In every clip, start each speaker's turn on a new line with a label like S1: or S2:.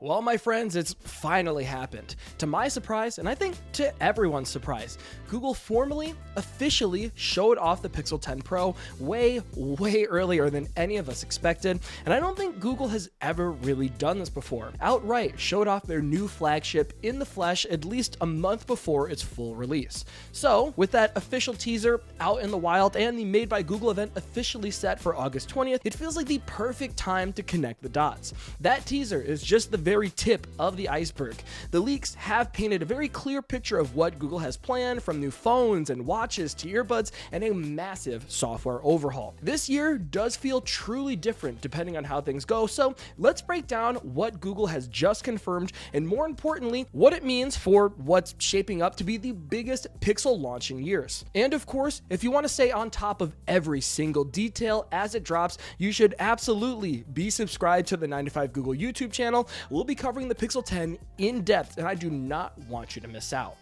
S1: Well, my friends, it's finally happened. To my surprise, and I think to everyone's surprise, Google formally, officially showed off the Pixel 10 Pro way earlier than any of us expected, and I don't think Google has ever really done this before. Outright showed off their new flagship in the flesh at least a month before its full release. So, with that official teaser out in the wild and the Made by Google event officially set for August 20th, it feels like the perfect time to connect the dots. That teaser is just the very tip of the iceberg. The leaks have painted a very clear picture of what Google has planned, from new phones and watches to earbuds and a massive software overhaul. This year does feel truly different depending on how things go, so let's break down what Google has just confirmed and, more importantly, what it means for what's shaping up to be the biggest Pixel launch in years. And of course, if you want to stay on top of every single detail as it drops, you should absolutely be subscribed to the 95 Google YouTube channel. We'll be covering the Pixel 10 in depth, and I do not want you to miss out.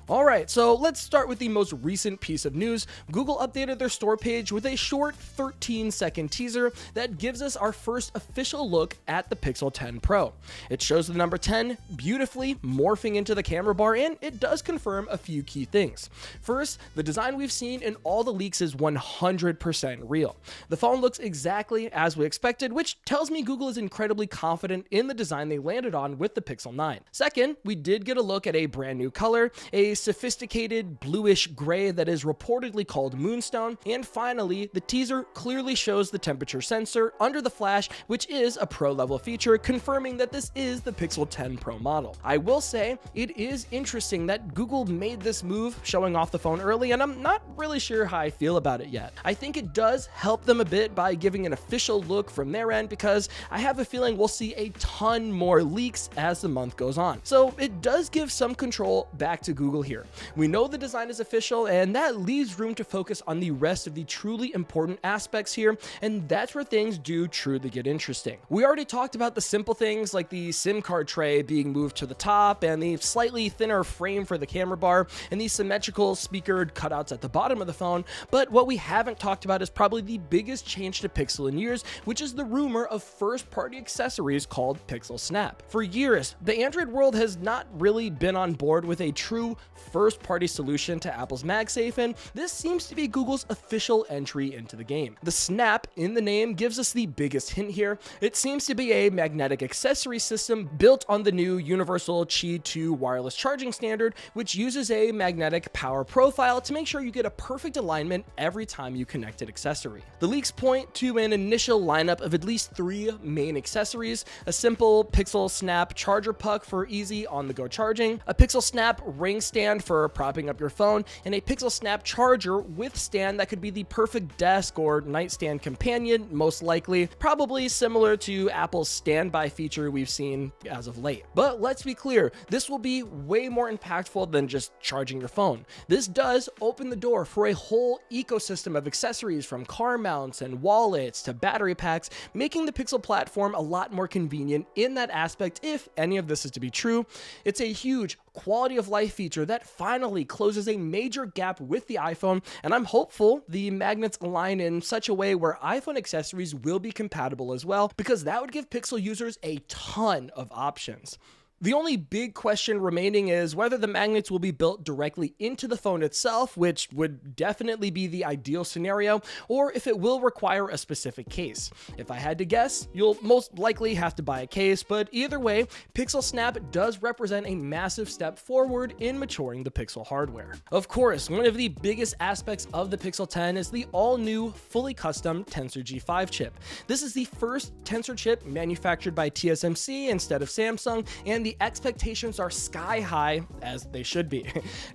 S1: Alright, so let's start with the most recent piece of news. Google updated their store page with a short 13-second teaser that gives us our first official look at the Pixel 10 Pro. It shows the number 10 beautifully morphing into the camera bar, and it does confirm a few key things. First, the design we've seen in all the leaks is 100% real. The phone looks exactly as we expected, which tells me Google is incredibly confident in the design they landed on with the Pixel 9. Second, we did get a look at a brand new color, a sophisticated bluish gray that is reportedly called Moonstone. And finally, the teaser clearly shows the temperature sensor under the flash, which is a pro level feature, confirming that this is the Pixel 10 Pro model. I will say it is interesting that Google made this move showing off the phone early, and I'm not really sure how I feel about it yet. I think it does help them a bit by giving an official look from their end, because I have a feeling we'll see a ton more leaks as the month goes on. So it does give some control back to Google here. We know the design is official, and that leaves room to focus on the rest of the truly important aspects here, and that's where things do truly get interesting. We already talked about the simple things like the SIM card tray being moved to the top, and the slightly thinner frame for the camera bar, and the symmetrical speakered cutouts at the bottom of the phone, but what we haven't talked about is probably the biggest change to Pixel in years, which is the rumor of first-party accessories called Pixel Snap. For years, the Android world has not really been on board with a true first-party solution to Apple's MagSafe, and this seems to be Google's official entry into the game. The Snap in the name gives us the biggest hint here. It seems to be a magnetic accessory system built on the new universal Qi 2 wireless charging standard, which uses a magnetic power profile to make sure you get a perfect alignment every time you connect an accessory. The leaks point to an initial lineup of at least 3 main accessories: a simple Pixel Snap charger puck for easy on-the-go charging, a Pixel Snap ring stand for propping up your phone, and a Pixel Snap charger with stand that could be the perfect desk or nightstand companion, most likely, probably similar to Apple's standby feature we've seen as of late. But let's be clear, this will be way more impactful than just charging your phone. This does open the door for a whole ecosystem of accessories, from car mounts and wallets to battery packs, making the Pixel platform a lot more convenient in that aspect if any of this is to be true. It's a huge quality of life feature that finally closes a major gap with the iPhone, and I'm hopeful the magnets align in such a way where iPhone accessories will be compatible as well, because that would give Pixel users a ton of options. The only big question remaining is whether the magnets will be built directly into the phone itself, which would definitely be the ideal scenario, or if it will require a specific case. If I had to guess, you'll most likely have to buy a case, but either way, Pixel Snap does represent a massive step forward in maturing the Pixel hardware. Of course, one of the biggest aspects of the Pixel 10 is the all-new, fully custom Tensor G5 chip. This is the first Tensor chip manufactured by TSMC instead of Samsung, and the expectations are sky high, as they should be.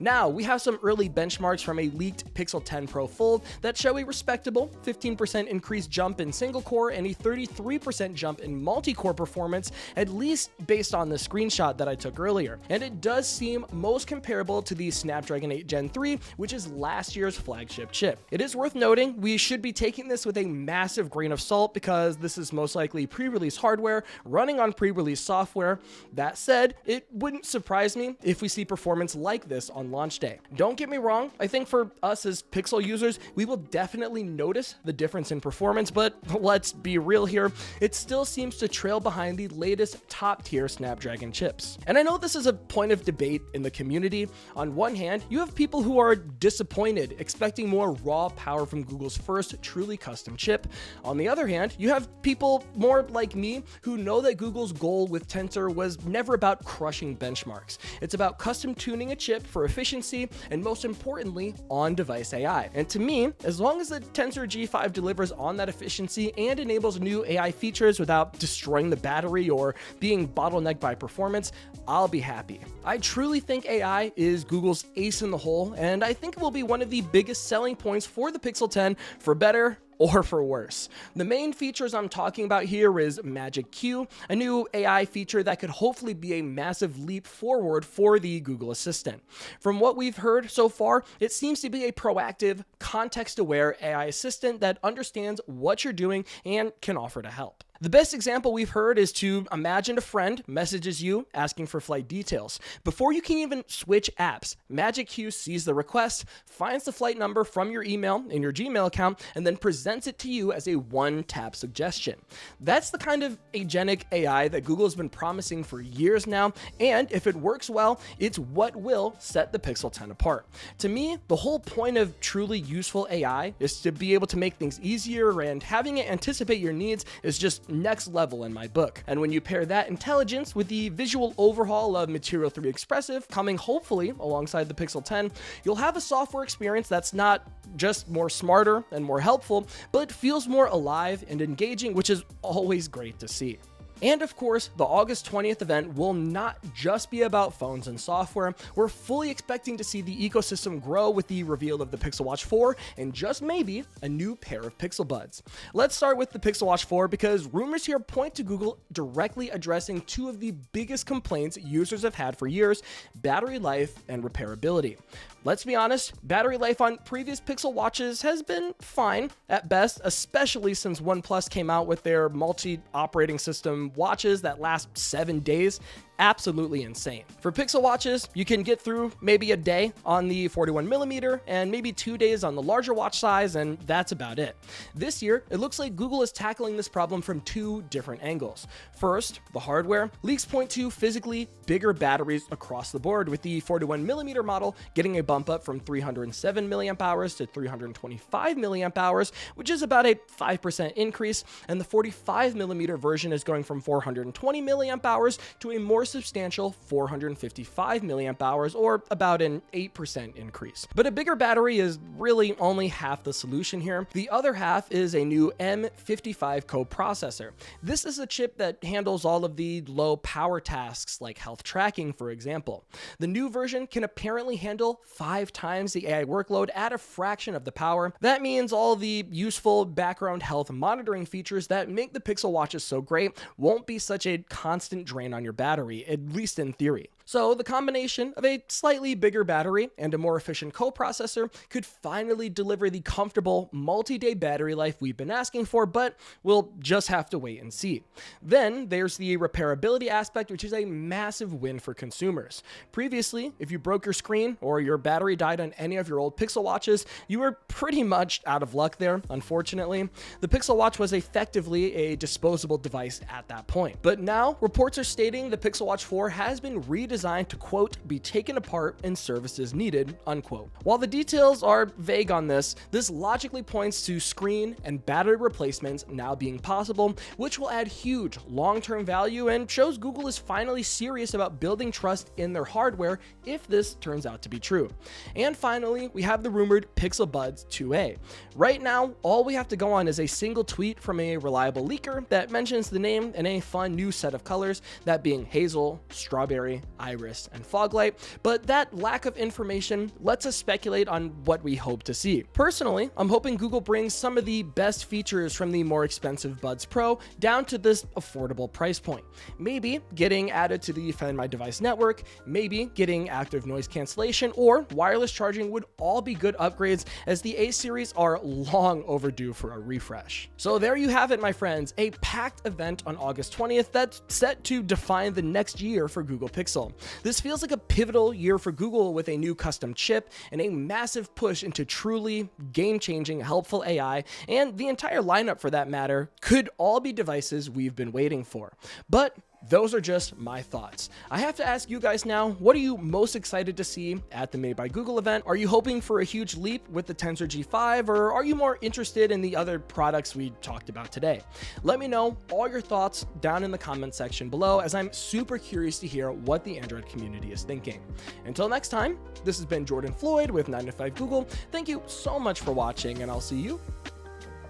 S1: Now, we have some early benchmarks from a leaked Pixel 10 Pro Fold that show a respectable 15% increased jump in single core and a 33% jump in multi-core performance, at least based on the screenshot that I took earlier. And it does seem most comparable to the Snapdragon 8 Gen 3, which is last year's flagship chip. It is worth noting we should be taking this with a massive grain of salt, because this is most likely pre-release hardware running on pre-release software. That said, it wouldn't surprise me if we see performance like this on launch day. Don't get me wrong, I think for us as Pixel users, we will definitely notice the difference in performance, but let's be real here, it still seems to trail behind the latest top-tier Snapdragon chips. And I know this is a point of debate in the community. On one hand, you have people who are disappointed, expecting more raw power from Google's first truly custom chip. On the other hand, you have people more like me who know that Google's goal with Tensor was never about crushing benchmarks. It's about custom tuning a chip for efficiency and, most importantly, on-device AI. And to me, as long as the Tensor G5 delivers on that efficiency and enables new AI features without destroying the battery or being bottlenecked by performance, I'll be happy. I truly think AI is Google's ace in the hole, and I think it will be one of the biggest selling points for the Pixel 10, for better or for worse. The main features I'm talking about here is Magic Q, a new AI feature that could hopefully be a massive leap forward for the Google Assistant. From what we've heard so far, it seems to be a proactive, context-aware AI assistant that understands what you're doing and can offer to help. The best example we've heard is to imagine a friend messages you asking for flight details. Before you can even switch apps, Magic Q sees the request, finds the flight number from your email in your Gmail account, and then presents it to you as a one-tap suggestion. That's the kind of agentic AI that Google has been promising for years now, and if it works well, it's what will set the Pixel 10 apart. To me, the whole point of truly useful AI is to be able to make things easier, and having it anticipate your needs is just next level in my book. And when you pair that intelligence with the visual overhaul of Material 3 Expressive coming hopefully alongside the Pixel 10, you'll have a software experience that's not just more smarter and more helpful, but feels more alive and engaging, which is always great to see. And of course, the August 20th event will not just be about phones and software. We're fully expecting to see the ecosystem grow with the reveal of the Pixel Watch 4 and just maybe a new pair of Pixel Buds. Let's start with the Pixel Watch 4 because rumors here point to Google directly addressing two of the biggest complaints users have had for years: battery life and repairability. Let's be honest, battery life on previous Pixel Watches has been fine at best, especially since OnePlus came out with their multi-operating system watches that last 7 days. Absolutely insane. For Pixel Watches, you can get through maybe a day on the 41mm and maybe 2 days on the larger watch size, and that's about it. This year, it looks like Google is tackling this problem from two different angles. First, the hardware. Leaks point to physically bigger batteries across the board, with the 41mm model getting a bump up from 307 mAh to 325 mAh, which is about a 5% increase, and the 45mm version is going from 420 mAh to a more substantial 455 mAh, or about an 8% increase. But a bigger battery is really only half the solution here. The other half is a new M55 coprocessor. This is a chip that handles all of the low power tasks like health tracking, for example. The new version can apparently handle 5 times the AI workload at a fraction of the power. That means all the useful background health monitoring features that make the Pixel Watches so great won't be such a constant drain on your battery, at least in theory. So the combination of a slightly bigger battery and a more efficient coprocessor could finally deliver the comfortable multi-day battery life we've been asking for, but we'll just have to wait and see. Then there's the repairability aspect, which is a massive win for consumers. Previously, if you broke your screen or your battery died on any of your old Pixel Watches, you were pretty much out of luck there, unfortunately. The Pixel Watch was effectively a disposable device at that point. But now, reports are stating the Pixel Watch 4 has been redesigned to, quote, be taken apart and services needed, unquote. While the details are vague on this logically points to screen and battery replacements now being possible, which will add huge long-term value and shows Google is finally serious about building trust in their hardware if this turns out to be true. And finally, we have the rumored Pixel Buds 2a. Right now, all we have to go on is a single tweet from a reliable leaker that mentions the name in a fun new set of colors, that being hazel, strawberry, Iris and fog light, but that lack of information lets us speculate on what we hope to see. Personally, I'm hoping Google brings some of the best features from the more expensive Buds Pro down to this affordable price point. Maybe getting added to the Find My Device network, maybe getting active noise cancellation or wireless charging would all be good upgrades, as the A series are long overdue for a refresh. So there you have it, my friends, a packed event on August 20th that's set to define the next year for Google Pixel. This feels like a pivotal year for Google with a new custom chip and a massive push into truly game-changing, helpful AI, and the entire lineup for that matter could all be devices we've been waiting for. But those are just my thoughts. I have to ask you guys now, what are you most excited to see at the Made by Google event? Are you hoping for a huge leap with the Tensor G5, or are you more interested in the other products we talked about today? Let me know all your thoughts down in the comment section below, as I'm super curious to hear what the Android community is thinking. Until next time, this has been Jordan Floyd with 9to5 Google. Thank you so much for watching, and I'll see you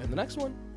S1: in the next one.